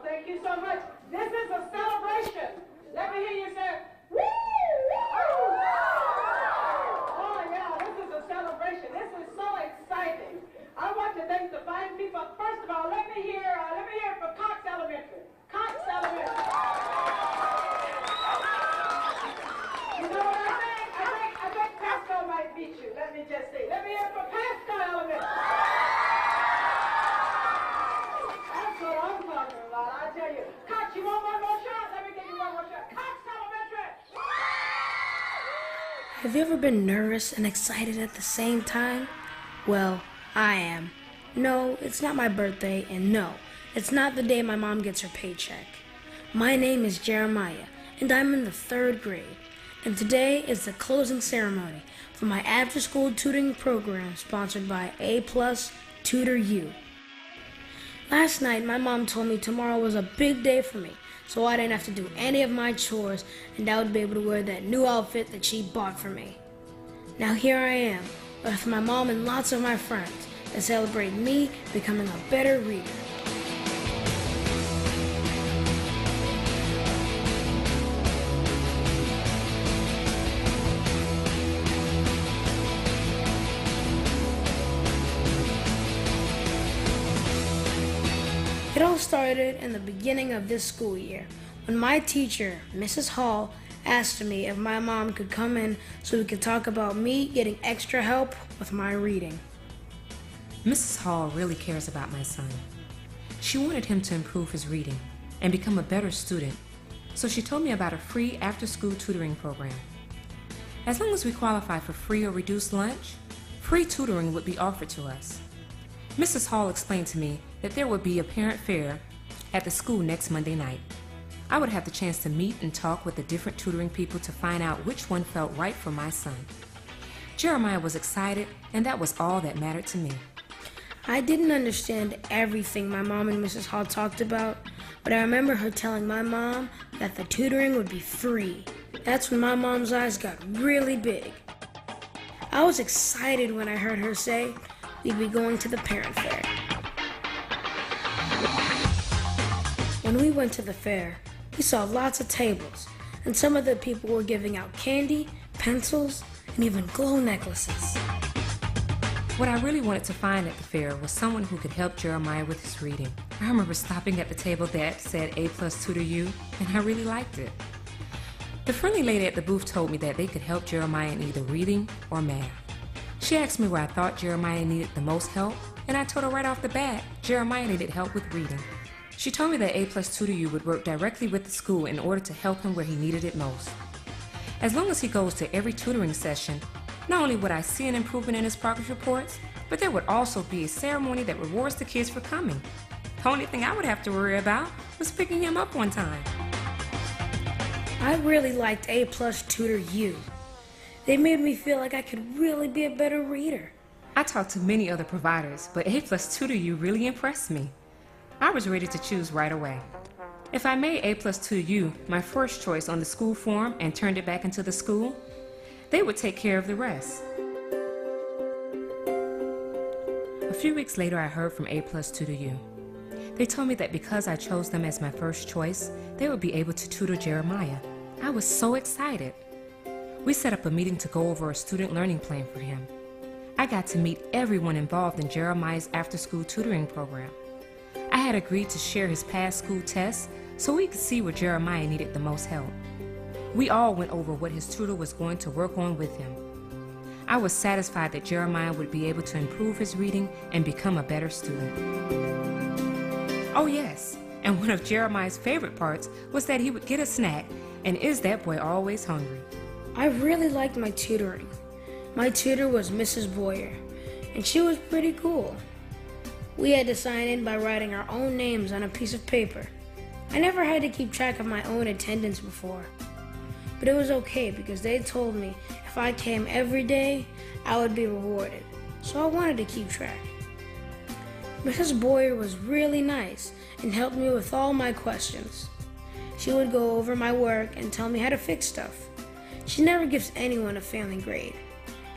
thank you so much. This is a celebration. Let me hear you say, woo, woo. Oh yeah, this is a celebration. This is so exciting. I want to thank the fine people. First of all, let me hear it for Cox Elementary. Cox Elementary. You know what I think? I think Pasco might beat you. Let me just say. Let me hear it for Pasco Elementary. That's what I'm talking about, I tell you. Cox, you want one more shot? Let me give you one more shot. Cox Elementary! Have you ever been nervous and excited at the same time? Well, I am. No, it's not my birthday, and no, it's not the day my mom gets her paycheck. My name is Jeremiah, and I'm in the 3rd grade, and today is the closing ceremony for my after-school tutoring program sponsored by A Tutor U. Last night, my mom told me tomorrow was a big day for me, so I didn't have to do any of my chores, and I would be able to wear that new outfit that she bought for me. Now here I am, with my mom and lots of my friends, to celebrate me becoming a better reader. It all started in the beginning of this school year, when my teacher, Mrs. Hall, asked me if my mom could come in so we could talk about me getting extra help with my reading. Mrs. Hall really cares about my son. She wanted him to improve his reading and become a better student, so she told me about a free after-school tutoring program. As long as we qualify for free or reduced lunch, free tutoring would be offered to us. Mrs. Hall explained to me that there would be a parent fair at the school next Monday night. I would have the chance to meet and talk with the different tutoring people to find out which one felt right for my son. Jeremiah was excited, and that was all that mattered to me. I didn't understand everything my mom and Mrs. Hall talked about, but I remember her telling my mom that the tutoring would be free. That's when my mom's eyes got really big. I was excited when I heard her say we'd be going to the parent fair. When we went to the fair, we saw lots of tables, and some of the people were giving out candy, pencils, and even glow necklaces. What I really wanted to find at the fair was someone who could help Jeremiah with his reading. I remember stopping at the table that said A Tutor U, and I really liked it. The friendly lady at the booth told me that they could help Jeremiah in either reading or math. She asked me where I thought Jeremiah needed the most help, and I told her right off the bat Jeremiah needed help with reading. She told me that A Tutor U would work directly with the school in order to help him where he needed it most. As long as he goes to every tutoring session, not only would I see an improvement in his progress reports, but there would also be a ceremony that rewards the kids for coming. The only thing I would have to worry about was picking him up one time. I really liked A Tutor U. They made me feel like I could really be a better reader. I talked to many other providers, but A Tutor U really impressed me. I was ready to choose right away. If I made A Tutor U my first choice on the school form and turned it back into the school, they would take care of the rest. A few weeks later, I heard from A Tutor U. They told me that because I chose them as my first choice, they would be able to tutor Jeremiah. I was so excited. We set up a meeting to go over a student learning plan for him. I got to meet everyone involved in Jeremiah's after-school tutoring program. I had agreed to share his past school tests so we could see where Jeremiah needed the most help. We all went over what his tutor was going to work on with him. I was satisfied that Jeremiah would be able to improve his reading and become a better student. Oh yes, and one of Jeremiah's favorite parts was that he would get a snack, and is that boy always hungry? I really liked my tutoring. My tutor was Mrs. Boyer, and she was pretty cool. We had to sign in by writing our own names on a piece of paper. I never had to keep track of my own attendance before. But it was okay because they told me if I came every day, I would be rewarded. So I wanted to keep track. Mrs. Boyer was really nice and helped me with all my questions. She would go over my work and tell me how to fix stuff. She never gives anyone a failing grade.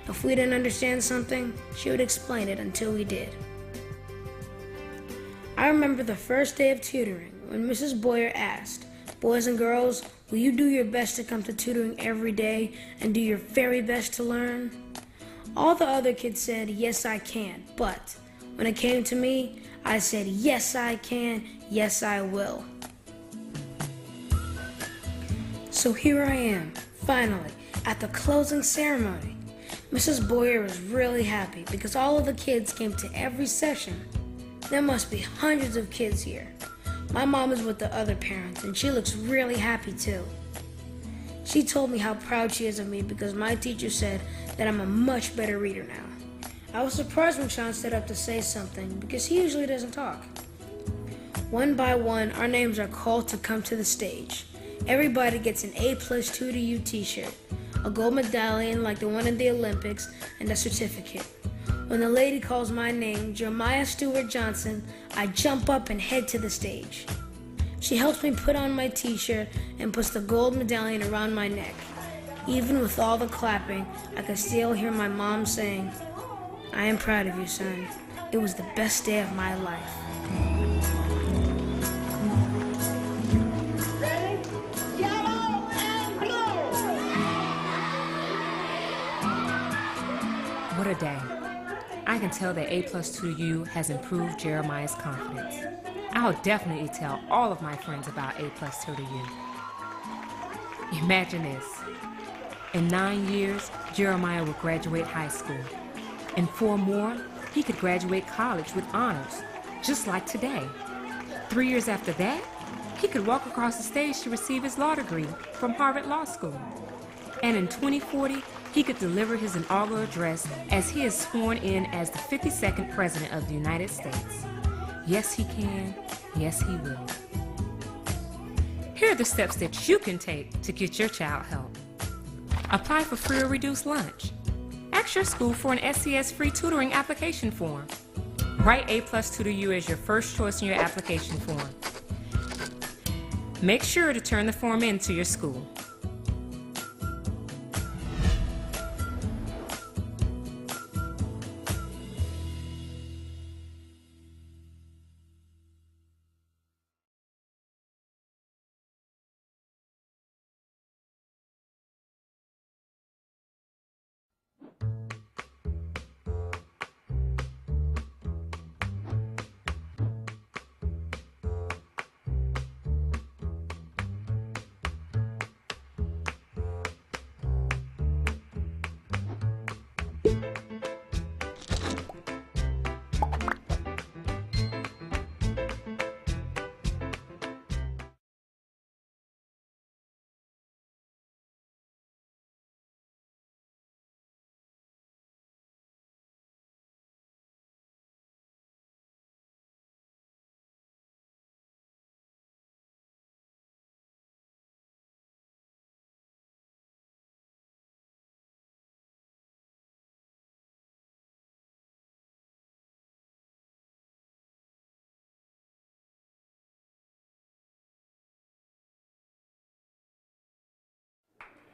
If we didn't understand something, she would explain it until we did. I remember the first day of tutoring when Mrs. Boyer asked, "Boys and girls, will you do your best to come to tutoring every day and do your very best to learn?" All the other kids said, "Yes, I can," but when it came to me, I said, "Yes, I can, yes, I will." So here I am, finally, at the closing ceremony. Mrs. Boyer was really happy because all of the kids came to every session. There must be hundreds of kids here. My mom is with the other parents, and she looks really happy too. She told me how proud she is of me because my teacher said that I'm a much better reader now. I was surprised when Sean stood up to say something because he usually doesn't talk. One by one, our names are called to come to the stage. Everybody gets an A+ Tutor U t-shirt, a gold medallion like the one in the Olympics, and a certificate. When the lady calls my name, Jeremiah Stewart Johnson, I jump up and head to the stage. She helps me put on my t-shirt and puts the gold medallion around my neck. Even with all the clapping, I could still hear my mom saying, "I am proud of you, son. It was the best day of my life." Ready? Yellow and blue. What a day. I can tell that A+ Tutor U has improved Jeremiah's confidence. I'll definitely tell all of my friends about A+ Tutor U. Imagine this. In 9 years, Jeremiah will graduate high school. In 4 more, he could graduate college with honors, just like today. 3 years after that, he could walk across the stage to receive his law degree from Harvard Law School. And in 2040, he could deliver his inaugural address as he is sworn in as the 52nd President of the United States. Yes, he can. Yes, he will. Here are the steps that you can take to get your child help. Apply for free or reduced lunch. Ask your school for an SCS free tutoring application form. Write A+ Tutor U as your first choice in your application form. Make sure to turn the form in to your school.